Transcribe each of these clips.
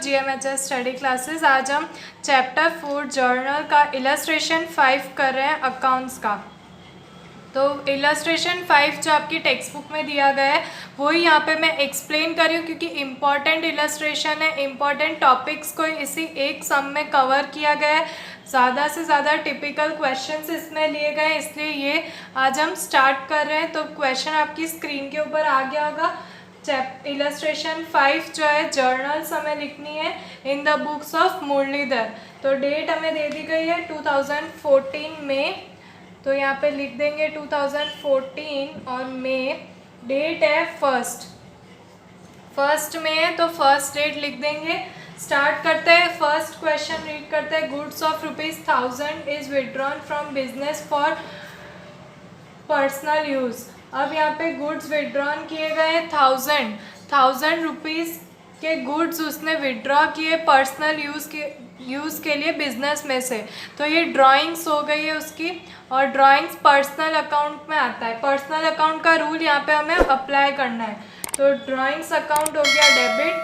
GMHS study classes. आज हम chapter 4 journal का इलस्ट्रेशन 5 कर रहे हैं अकाउंट्स का। तो इलस्ट्रेशन 5 जो आपकी टेक्स्ट बुक में दिया गया है वही यहाँ पे मैं एक्सप्लेन कर रही हूँ, क्योंकि इम्पॉर्टेंट इलस्ट्रेशन है, इम्पॉर्टेंट टॉपिक्स को इसी एक सम में कवर किया गया है। ज़्यादा से ज़्यादा टिपिकल क्वेश्चंस इसमें लिए गए हैं, इसलिए ये आज हम स्टार्ट कर रहे हैं। तो क्वेश्चन आपकी स्क्रीन के ऊपर आ गया होगा। इलस्ट्रेशन 5 जो है जर्नल्स हमें लिखनी है in the books of Muralidhar. तो डेट हमें दे दी गई है 2014 में, तो यहाँ पे लिख देंगे 2014 और में डेट है फर्स्ट में है, तो फर्स्ट डेट लिख देंगे। स्टार्ट करते हैं, फर्स्ट क्वेश्चन रीड करते हैं। Goods of ₹1000 is withdrawn from business for personal use. अब यहाँ पे गुड्स विड्रॉन किए गए 1000 रुपीज़ के गुड्स उसने विड्रॉ किए पर्सनल यूज़ के लिए बिजनेस में से। तो ये ड्राइंग्स हो गई है उसकी, और ड्राइंग्स पर्सनल अकाउंट में आता है। पर्सनल अकाउंट का रूल यहाँ पे हमें अप्लाई करना है। तो ड्राइंग्स अकाउंट हो गया डेबिट,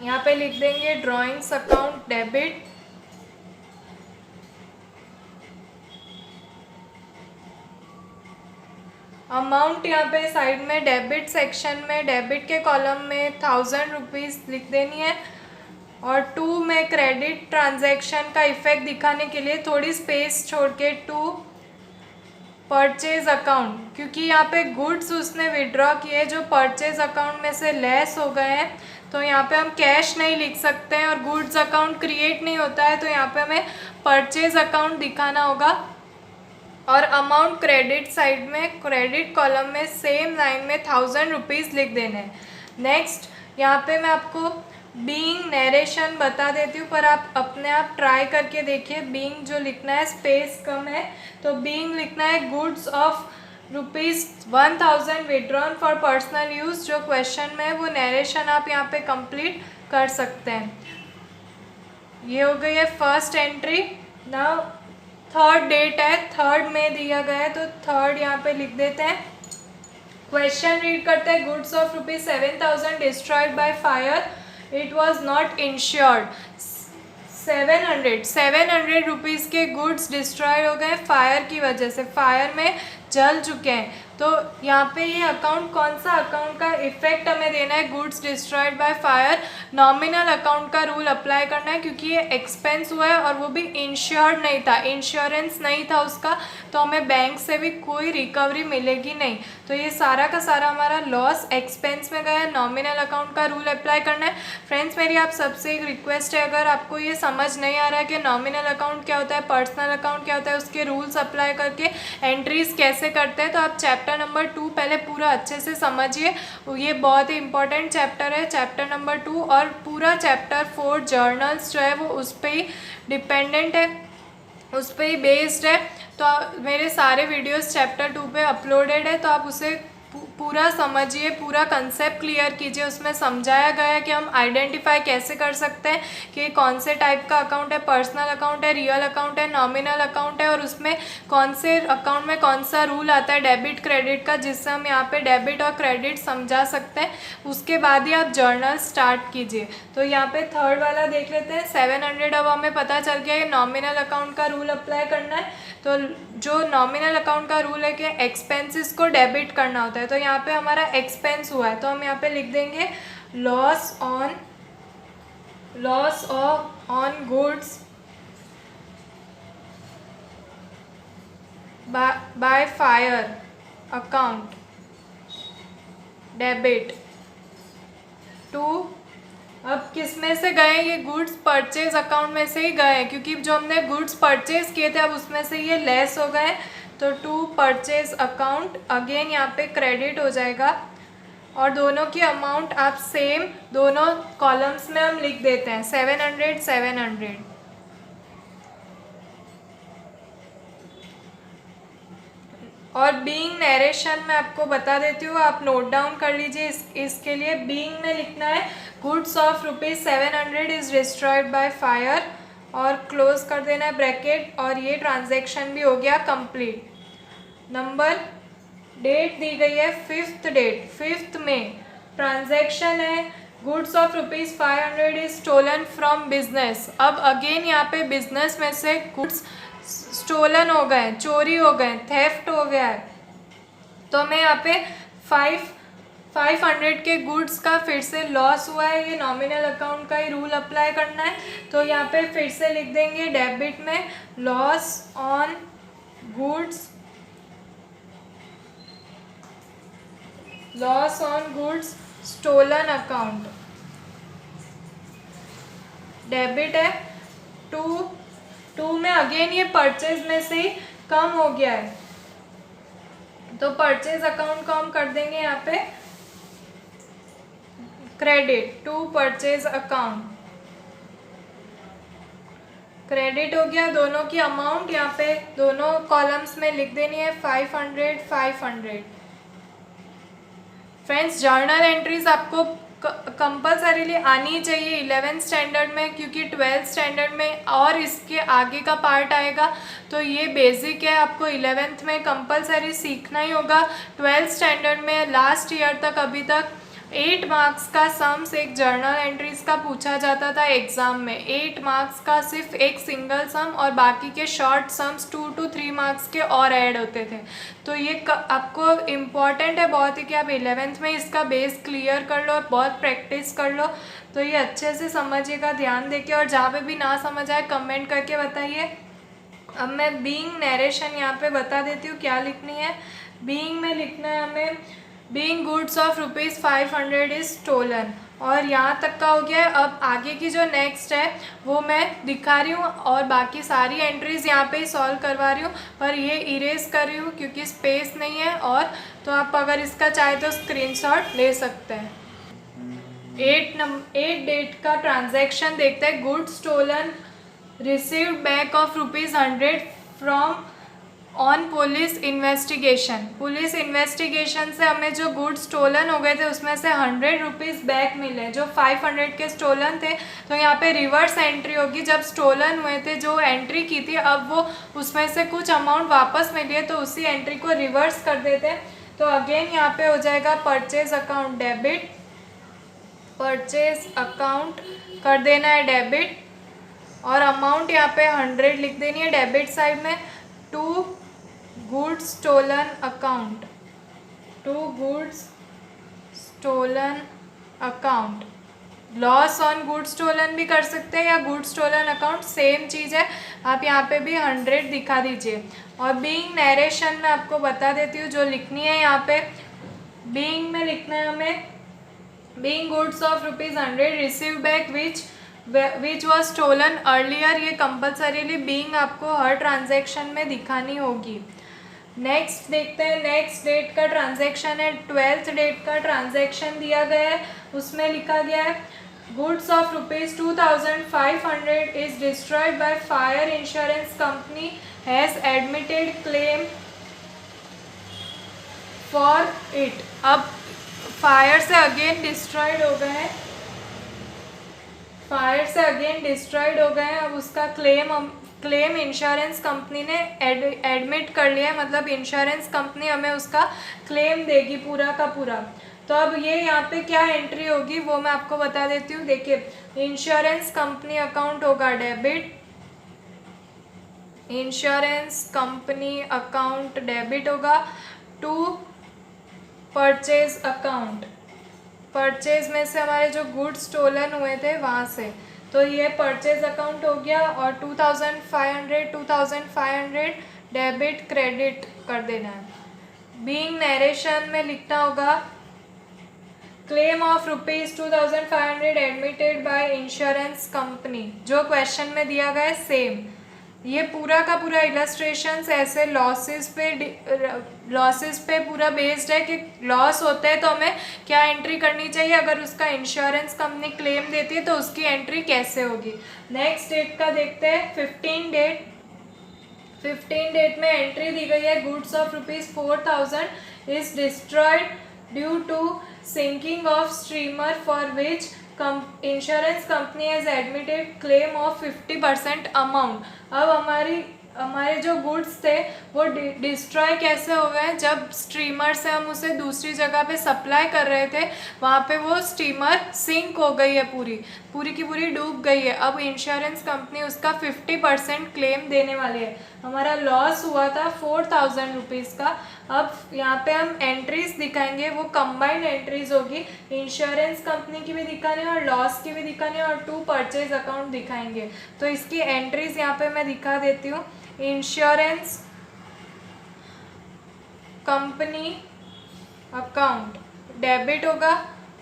यहाँ पे लिख देंगे ड्राइंग्स अकाउंट डेबिट। अमाउंट यहाँ पे साइड में डेबिट सेक्शन में, डेबिट के कॉलम में 1000 रुपीज़ लिख देनी है। और 2 में क्रेडिट ट्रांजैक्शन का इफेक्ट दिखाने के लिए थोड़ी स्पेस छोड़ के 2 परचेज अकाउंट, क्योंकि यहाँ पे गुड्स उसने विड्रॉ किए जो परचेज अकाउंट में से लेस हो गए हैं, तो यहाँ पे हम कैश नहीं लिख सकते हैं और गुड्स अकाउंट क्रिएट नहीं होता है, तो यहाँ पे हमें परचेज अकाउंट दिखाना होगा। और अमाउंट क्रेडिट साइड में, क्रेडिट कॉलम में सेम लाइन में 1000 रुपीज़ लिख देने हैं। नेक्स्ट यहाँ पे मैं आपको बीइंग नरेशन बता देती हूँ, पर आप अपने आप ट्राई करके देखिए। बीइंग जो लिखना है स्पेस कम है, तो बीइंग लिखना है goods of ₹1000 withdrawn for personal use. जो क्वेश्चन में है वो नरेशन आप यहाँ पे कंप्लीट कर सकते हैं। ये हो गई है first entry. Now third date है, 3rd में दिया गया है, तो 3rd यहाँ पे लिख देते हैं। क्वेश्चन रीड करते हैं। Goods of ₹7000 destroyed by fire, it was not insured. 700 rupees के गुड्स डिस्ट्रॉय हो गए फायर की वजह से, फायर में जल चुके हैं। तो यहाँ पे ये अकाउंट, कौन सा अकाउंट का इफेक्ट हमें देना है? Goods destroyed by fire, nominal account का रूल अप्लाई करना है, क्योंकि ये एक्सपेंस हुआ है और वो भी इंश्योर्ड नहीं था, इंश्योरेंस नहीं था उसका, तो हमें बैंक से भी कोई रिकवरी मिलेगी नहीं। तो ये सारा का सारा हमारा लॉस एक्सपेंस में गया। नॉमिनल अकाउंट का रूल अप्लाई करना है। फ्रेंड्स मेरी आप सबसे एक रिक्वेस्ट है, अगर आपको ये समझ नहीं आ रहा है कि नॉमिनल अकाउंट क्या होता है, पर्सनल अकाउंट क्या होता है, उसके रूल्स अप्लाई करके एंट्रीज कैसे करते हैं, तो आप चैप्टर नंबर 2 पहले पूरा अच्छे से समझिए। ये बहुत ही इंपॉर्टेंट चैप्टर है, चैप्टर नंबर 2, और पूरा चैप्टर 4 जर्नल्स जो है वो उस पर ही डिपेंडेंट है, उस पर ही बेस्ड है। तो मेरे सारे वीडियोस चैप्टर 2 पे अपलोडेड है, तो आप उसे पूरा समझिए, पूरा कंसेप्ट क्लियर कीजिए। उसमें समझाया गया है कि हम आइडेंटिफाई कैसे कर सकते हैं कि कौन से टाइप का अकाउंट है, पर्सनल अकाउंट है, रियल अकाउंट है, नॉमिनल अकाउंट है, और उसमें कौन से अकाउंट में कौन सा रूल आता है डेबिट क्रेडिट का, जिससे हम यहाँ पे डेबिट और क्रेडिट समझा सकते हैं। उसके बाद ही आप जर्नल स्टार्ट कीजिए। तो यहाँ पे 3rd वाला देख लेते हैं। 700 अब हमें पता चल गया है नॉमिनल अकाउंट का रूल अप्लाई करना है। तो जो नॉमिनल अकाउंट का रूल है कि एक्सपेंसेस को डेबिट करना होता है, तो यहाँ पे हमारा एक्सपेंस हुआ है, तो हम यहाँ पे लिख देंगे loss on goods by fire account debit to. अब किस में से गए? ये गुड्स परचेज अकाउंट में से ही गए, क्योंकि जो हमने गुड्स परचेज किए थे अब उसमें से ये लेस हो गए, तो टू परचेज अकाउंट, अगेन यहाँ पे क्रेडिट हो जाएगा। और दोनों की अमाउंट आप सेम दोनों कॉलम्स में हम लिख देते हैं, 700। और बीइंग नरेशन में आपको बता देती हूँ, आप नोट डाउन कर लीजिए। इसके लिए बीइंग में लिखना है goods of ₹700 is destroyed by fire, और क्लोज कर देना है ब्रैकेट, और ये ट्रांजैक्शन भी हो गया कंप्लीट। नंबर डेट दी गई है 5th डेट, 5th में ट्रांजैक्शन है goods of ₹500 is stolen from business. अब अगेन यहाँ पे बिजनेस में से गुड्स स्टोलन हो गए, चोरी हो गए, थेफ्ट हो गया है, तो हमें यहाँ पे 500 के गुड्स का फिर से लॉस हुआ है। ये नॉमिनल अकाउंट का ही रूल अप्लाई करना है, तो यहाँ पे फिर से लिख देंगे डेबिट में loss on goods, loss on goods stolen account, debit है। टू में अगेन ये परचेज में से ही कम हो गया है, तो परचेज अकाउंट को हम कर देंगे यहाँ पे credit, to purchase account, credit हो गया। दोनों की अमाउंट यहाँ पे दोनों कॉलम्स में लिख देनी है 500 500। फ्रेंड्स, जर्नल एंट्रीज आपको कंपल्सरीली आनी चाहिए 11th स्टैंडर्ड में, क्योंकि 12th स्टैंडर्ड में और इसके आगे का पार्ट आएगा, तो ये बेसिक है, आपको 11th में कंपल्सरी सीखना ही होगा। 12th स्टैंडर्ड में लास्ट ईयर तक अभी तक 8 मार्क्स का सम्स एक जर्नल एंट्रीज का पूछा जाता था एग्ज़ाम में। 8 मार्क्स का सिर्फ एक सिंगल सम और बाकी के शॉर्ट सम्स 2 to 3 मार्क्स के और ऐड होते थे। तो ये आपको इम्पॉर्टेंट है बहुत ही कि आप 11th में इसका बेस क्लियर कर लो और बहुत प्रैक्टिस कर लो, तो ये अच्छे से समझिएगा ध्यान देके। और जहाँ पे भी ना समझ आए कमेंट करके बताइए। अब मैं बीइंग नरेशन यहाँ पे बता देती हूँ क्या लिखनी है। बीइंग में लिखना है हमें being goods of ₹500 is stolen, और यहाँ तक का हो गया है। अब आगे की जो नेक्स्ट है वो मैं दिखा रही हूँ और बाकी सारी एंट्रीज यहाँ पे ही सॉल्व करवा रही हूँ, पर ये इरेज कर रही हूँ क्योंकि स्पेस नहीं है। और तो आप अगर इसका चाहे तो स्क्रीनशॉट ले सकते हैं। 8 डेट का ट्रांजैक्शन देखते हैं। Goods stolen received back of ₹100 from on police investigation. Police investigation से हमें जो गुड्स स्टोलन हो गए थे उसमें से ₹100 बैक मिले, जो 500 के स्टोलन थे। तो यहाँ पे रिवर्स एंट्री होगी, जब स्टोलन हुए थे जो एंट्री की थी अब वो उसमें से कुछ अमाउंट वापस मिली है, तो उसी एंट्री को रिवर्स कर देते हैं। तो अगेन यहाँ पे हो जाएगा purchase account debit, purchase account कर देना है डेबिट, और अमाउंट यहाँ पे 100 लिख देनी है डेबिट साइड में। To goods stolen account, to goods stolen account, loss on goods stolen भी कर सकते हैं या गुड्स स्टोलन अकाउंट सेम चीज़ है, आप यहाँ पे भी 100 दिखा दीजिए। और बीइंग नरेशन में आपको बता देती हूँ जो लिखनी है यहाँ पे। बीइंग में लिखना है हमें being goods of ₹100 receive back which was stolen earlier. ये कंपल्सरीली बीइंग आपको हर ट्रांजैक्शन में दिखानी होगी। नेक्स्ट देखते हैं, नेक्स्ट डेट का ट्रांजैक्शन है, 12th डेट का ट्रांजैक्शन दिया गया है। उसमें लिखा गया है goods of ₹2500 is destroyed by fire insurance company has admitted claim for it. अब फायर से अगेन डिस्ट्रॉयड हो गए हैं, फायर से अगेन डिस्ट्रॉयड हो गए हैं। अब उसका क्लेम इंश्योरेंस कंपनी ने एडमिट कर लिया है, मतलब इंश्योरेंस कंपनी हमें उसका क्लेम देगी पूरा का पूरा। तो अब ये यहाँ पे क्या एंट्री होगी वो मैं आपको बता देती हूँ। देखिए, इंश्योरेंस कंपनी अकाउंट होगा debit, insurance company account debit होगा। टू परचेज अकाउंट, परचेज में से हमारे जो गुड्स स्टोलन हुए थे वहाँ से, तो ये परचेज अकाउंट हो गया। और 2500 डेबिट क्रेडिट कर देना है। बीइंग नरेशन में लिखना होगा claim of ₹2500 admitted by insurance company, जो क्वेश्चन में दिया गया है सेम। ये पूरा का पूरा इलस्ट्रेशंस ऐसे लॉसेस पे पूरा बेस्ड है कि लॉस होता है तो हमें क्या एंट्री करनी चाहिए, अगर उसका इंश्योरेंस कंपनी क्लेम देती है तो उसकी एंट्री कैसे होगी। नेक्स्ट डेट का देखते हैं, 15 डेट। 15 डेट में एंट्री दी गई है goods of ₹4000 is destroyed due to sinking of streamer for which insurance company has admitted claim of 50% amount. अब हमारी हमारे जो गुड्स थे वो डिस्ट्रॉय कैसे हो गए, जब स्टीमर से हम उसे दूसरी जगह पे सप्लाई कर रहे थे, वहाँ पे वो स्टीमर सिंक हो गई है, पूरी की पूरी डूब गई है। अब इंश्योरेंस कंपनी उसका 50% क्लेम देने वाली है। हमारा लॉस हुआ था 4000 रुपीज़ का। अब यहाँ पे हम एंट्रीज दिखाएंगे, वो कंबाइंड एंट्रीज होगी, इंश्योरेंस कंपनी की भी दिखानी और लॉस की भी दिखानी और 2 परचेज अकाउंट दिखाएंगे। तो इसकी एंट्रीज यहाँ पे मैं दिखा देती हूँ। इंश्योरेंस कंपनी अकाउंट डेबिट होगा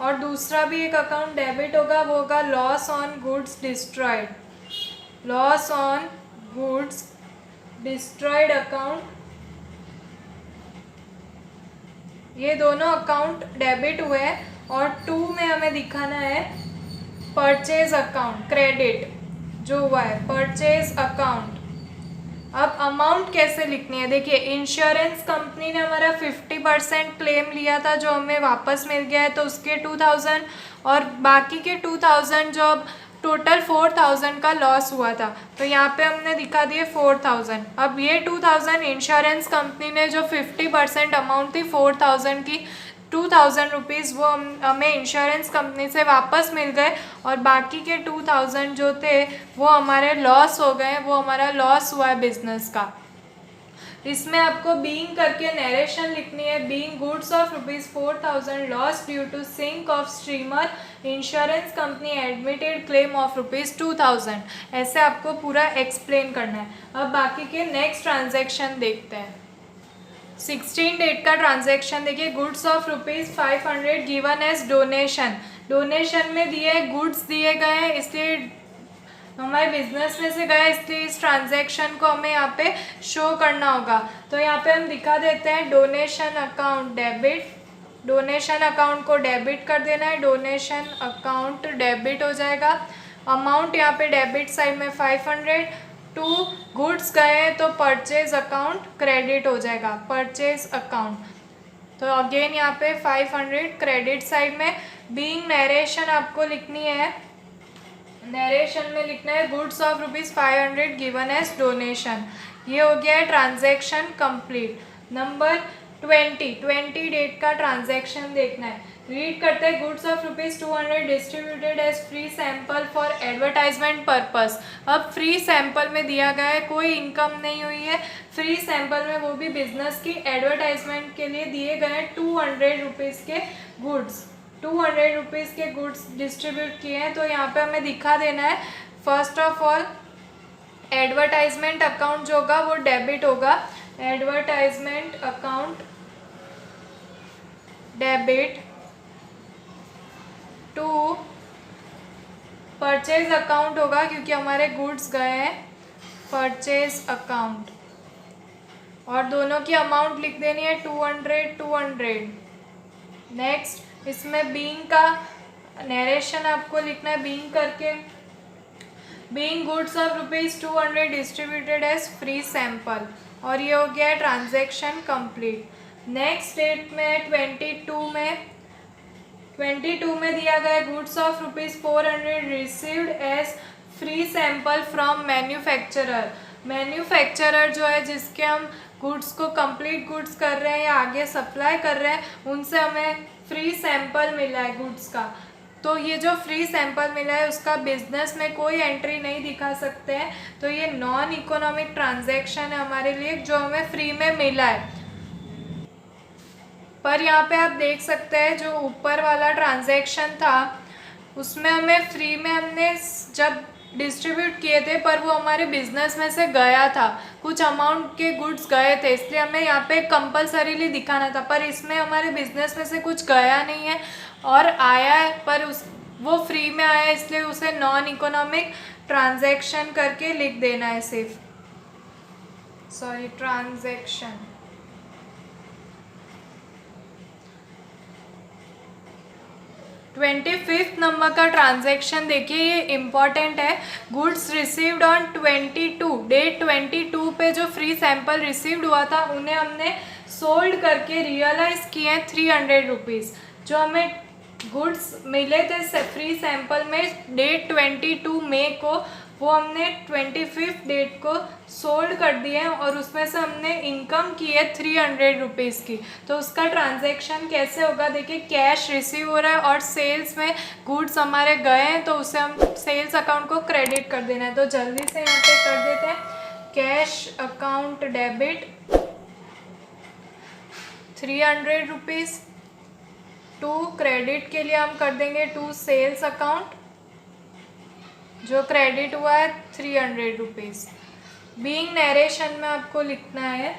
और दूसरा भी एक अकाउंट डेबिट होगा, वो होगा loss on goods destroyed, loss on goods destroyed account. ये दोनों अकाउंट डेबिट हुए हैं और 2 में हमें दिखाना है परचेज अकाउंट क्रेडिट जो हुआ है, परचेज अकाउंट। अब अमाउंट कैसे लिखनी है, देखिए इंश्योरेंस कंपनी ने हमारा 50% क्लेम लिया था जो हमें वापस मिल गया है, तो उसके 2000 और बाकी के 2000 जो अब टोटल 4000 का लॉस हुआ था, तो यहाँ पे हमने दिखा दिए 4000। अब ये 2000 इंश्योरेंस कंपनी ने जो 50% अमाउंट थी 4000 की, 2000 रुपीज़ वो हमें इंश्योरेंस कंपनी से वापस मिल गए और बाकी के 2000 जो थे वो हमारे लॉस हो गए, वो हमारा लॉस हुआ है बिजनेस का। इसमें आपको बीइंग करके नरेशन लिखनी है, being goods of ₹4000 loss due to sink of steamer, insurance company admitted claim of ₹2000। ऐसे आपको पूरा एक्सप्लेन करना है। अब बाकी के नेक्स्ट ट्रांजैक्शन देखते हैं। 16 डेट का ट्रांजैक्शन देखिए, goods of ₹500 given as donation, donation में दिए गुड्स दिए गए हैं, इसलिए हमारे बिजनेस में से गया, इसलिए इस ट्रांजैक्शन को हमें यहाँ पे शो करना होगा। तो यहाँ पे हम दिखा देते हैं donation account debit, donation account को डेबिट कर देना है, डोनेशन अकाउंट डेबिट हो जाएगा। अमाउंट यहाँ पे डेबिट साइड में 500, 2 गुड्स गए हैं तो परचेज अकाउंट क्रेडिट हो जाएगा, परचेज अकाउंट। तो अगेन यहाँ पे 500 क्रेडिट साइड में। बीइंग नरेशन आपको लिखनी है, नरेशन में लिखना है goods of ₹500 given as donation. ये हो गया है ट्रांजैक्शन कंप्लीट। नंबर 20 डेट का ट्रांजैक्शन देखना है। रीड करते हैं, goods of ₹200 distributed as free sample for advertisement purpose. अब फ्री सैंपल में दिया गया है, कोई इनकम नहीं हुई है, फ्री सैंपल में वो भी बिजनेस की एडवर्टाइजमेंट के लिए दिए गए हैं 200 रुपीज़ के गुड्स, 200 रुपीज़ के गुड्स डिस्ट्रीब्यूट किए हैं। तो यहाँ पे हमें दिखा देना है, first of all advertisement account जो होगा वो डेबिट होगा, advertisement account debit to purchase account होगा क्योंकि हमारे गुड्स गए हैं, परचेज अकाउंट। और दोनों की अमाउंट लिख देनी है 200। नेक्स्ट इसमें बीइंग का नरेशन आपको लिखना है, बीइंग करके, being goods of ₹200 distributed as free sample. और ये हो गया ट्रांजैक्शन कंप्लीट। नेक्स्ट डेट में 22 में दिया गया goods of ₹400 received as free sample from manufacturer. Manufacturer जो है जिसके हम गुड्स को कंप्लीट गुड्स कर रहे हैं या आगे सप्लाई कर रहे हैं, उनसे हमें फ्री सैंपल मिला है गुड्स का। तो ये जो फ्री सैंपल मिला है उसका बिजनेस में कोई एंट्री नहीं दिखा सकते हैं, तो ये नॉन इकोनॉमिक ट्रांजैक्शन है हमारे लिए जो हमें फ्री में मिला है। पर यहाँ पे आप देख सकते हैं जो ऊपर वाला ट्रांजैक्शन था उसमें हमें फ्री में हमने जब डिस्ट्रीब्यूट किए थे पर वो हमारे बिजनेस में से गया था, कुछ अमाउंट के गुड्स गए थे, इसलिए हमें यहाँ पे कंपलसरीली दिखाना था। पर इसमें हमारे बिजनेस में से कुछ गया नहीं है और आया है, पर वो फ्री में आया है, इसलिए उसे नॉन इकोनॉमिक ट्रांजैक्शन करके लिख देना है सिर्फ, सॉरी ट्रांजैक्शन। 25th नंबर का ट्रांजैक्शन देखिए, ये इम्पॉर्टेंट है। गुड्स रिसीव्ड ऑन 22 डेट 22 पे जो फ्री सैंपल रिसीव्ड हुआ था उन्हें हमने सोल्ड करके रियलाइज किए हैं 300 रुपीज़। जो हमें गुड्स मिले थे फ्री सैंपल में डेट 22 मई को वो हमने 25 डेट को सोल्ड कर दिए हैं और उसमें से हमने इनकम की है 300 रुपीज़ की। तो उसका ट्रांजैक्शन कैसे होगा, देखिए कैश रिसीव हो रहा है और सेल्स में गुड्स हमारे गए हैं, तो उसे हम सेल्स अकाउंट को क्रेडिट कर देना है। तो जल्दी से यहाँ पे कर देते हैं, cash account debit 300 rupees to credit के लिए हम कर देंगे टू सेल्स अकाउंट, जो क्रेडिट हुआ है 300 रुपीज़। बीइंग नरेशन में आपको लिखना है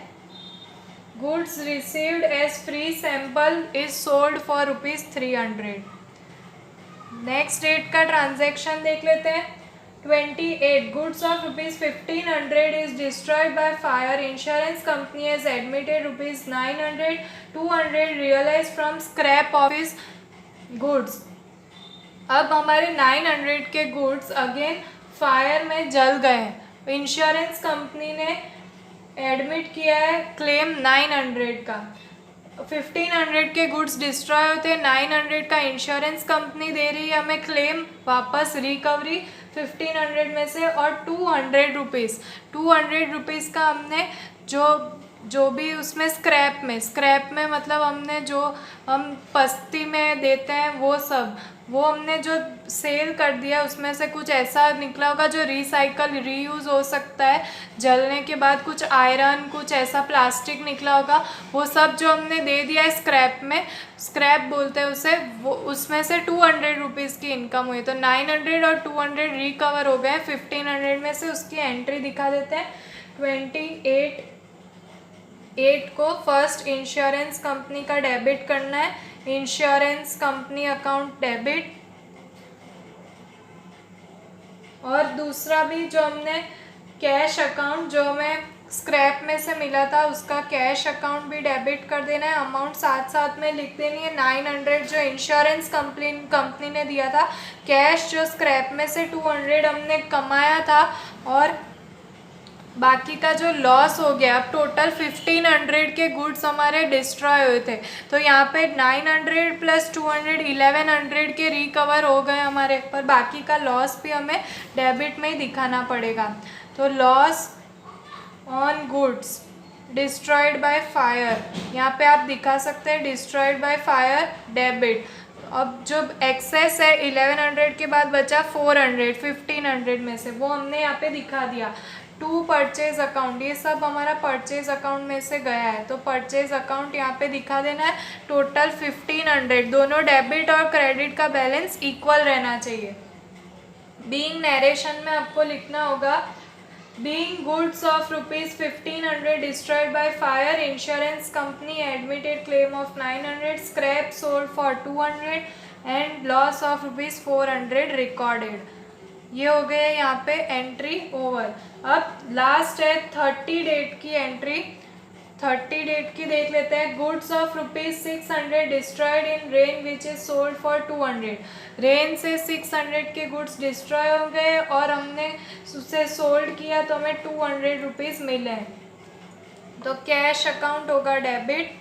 goods received as free sample is sold for ₹300। Next date का ट्रांजैक्शन देख लेते हैं। 28 goods of ₹1500 is destroyed by fire, insurance company has admitted ₹900, 200 realise from scrap office goods. अब हमारे 900 के गुड्स अगेन फायर में जल गए। इंश्योरेंस कंपनी ने एडमिट किया है क्लेम 900 का। 1500 के गुड्स डिस्ट्रॉय होते हैं, 900 का इंश्योरेंस कंपनी दे रही है हमें क्लेम वापस रिकवरी 1500 में से, और 200 रुपीज़ का हमने जो भी उसमें स्क्रैप में मतलब हमने जो हम पस्ती में देते हैं वो हमने जो सेल कर दिया, उसमें से कुछ ऐसा निकला होगा जो रिसाइकल रीयूज़ हो सकता है, जलने के बाद कुछ आयरन कुछ ऐसा प्लास्टिक निकला होगा, वो सब जो हमने दे दिया है स्क्रैप बोलते हैं उसे, वो उसमें से 200 रुपीज़ की इनकम हुई। तो 900 और 200 रिकवर हो गए 1500 में से। उसकी एंट्री दिखा देते हैं। 28 को फर्स्ट इंश्योरेंस कंपनी का डेबिट करना है, इंश्योरेंस कंपनी अकाउंट डेबिट, और दूसरा भी जो हमने कैश अकाउंट जो हमें स्क्रैप में से मिला था उसका कैश अकाउंट भी डेबिट कर देना है। अमाउंट साथ साथ में लिख देनी है। 900 जो इंश्योरेंस कंपनी ने दिया था, कैश जो स्क्रैप में से 200 हमने कमाया था, और बाकी का जो लॉस हो गया। अब टोटल 1500 के गुड्स हमारे डिस्ट्रॉय हुए थे, तो यहाँ पे 900 + 200 1100 के रिकवर हो गए हमारे, पर बाकी का लॉस भी हमें डेबिट में ही दिखाना पड़ेगा। तो loss on goods destroyed by fire, यहाँ पे आप दिखा सकते हैं डिस्ट्रॉयड बाय फायर डेबिट। अब जो एक्सेस है 1100 के बाद बचा 400 1500 में से, वो हमने यहाँ पे दिखा दिया। टू परचेज अकाउंट, ये सब हमारा परचेज अकाउंट में से गया है, तो परचेज अकाउंट यहाँ पे दिखा देना है। टोटल 1500, दोनों डेबिट और क्रेडिट का बैलेंस इक्वल रहना चाहिए। बीइंग नरेशन में आपको लिखना होगा being goods of ₹1500 destroyed by fire, insurance company admitted claim of 900, scrap sold for 200 and loss of ₹400 recorded. ये हो गए यहाँ पे एंट्री ओवर। अब लास्ट है 30 डेट की एंट्री। 30 डेट की देख लेते हैं। Goods of ₹600 destroyed in rain which is sold for 200। Rain से 600 के गुड्स डिस्ट्रॉय हो गए और हमने उसे सोल्ड किया तो हमें 200 रुपीज़ मिले। तो कैश अकाउंट होगा डेबिट,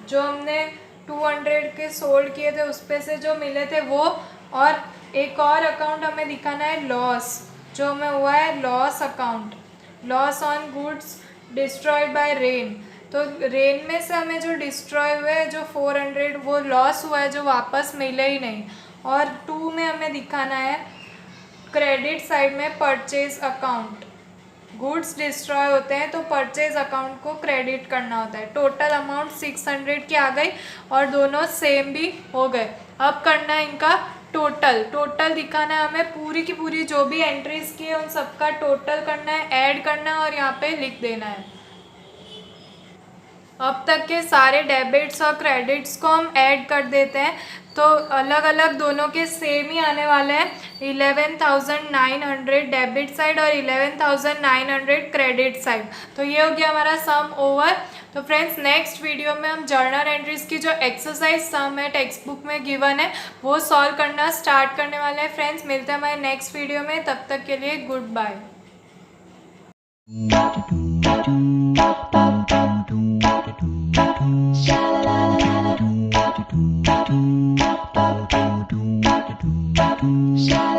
जो हमने 200 के सोल्ड किए थे उस पे से जो मिले थे वो, और एक और अकाउंट हमें दिखाना है लॉस, जो हमें हुआ है loss account, loss on goods destroyed by rain. तो रेन में से हमें जो डिस्ट्रॉय हुए जो 400 वो लॉस हुआ है, जो वापस मिले ही नहीं। और 2 में हमें दिखाना है क्रेडिट साइड में परचेज अकाउंट। गुड्स डिस्ट्रॉय होते हैं तो परचेज अकाउंट को क्रेडिट करना होता है। टोटल अमाउंट 600 की आ गई और दोनों सेम भी हो गए। अब करना है इनका टोटल दिखाना है हमें, पूरी की पूरी जो भी एंट्रीज की है उन सबका टोटल करना है, ऐड करना है और यहाँ पे लिख देना है। अब तक के सारे डेबिट्स और क्रेडिट्स को हम ऐड कर देते हैं, तो अलग अलग दोनों के सेम ही आने वाले हैं। 11,900 डेबिट साइड और 11,900 क्रेडिट साइड। तो ये हो गया हमारा सम ओवर। तो फ्रेंड्स नेक्स्ट वीडियो में हम जर्नल एंट्रीज की जो एक्सरसाइज सम है टेक्स्ट बुक में गिवन है वो सॉल्व करना स्टार्ट करने वाले हैं। फ्रेंड्स मिलते हैं हमारे नेक्स्ट वीडियो में, तब तक के लिए गुड बाय। Sha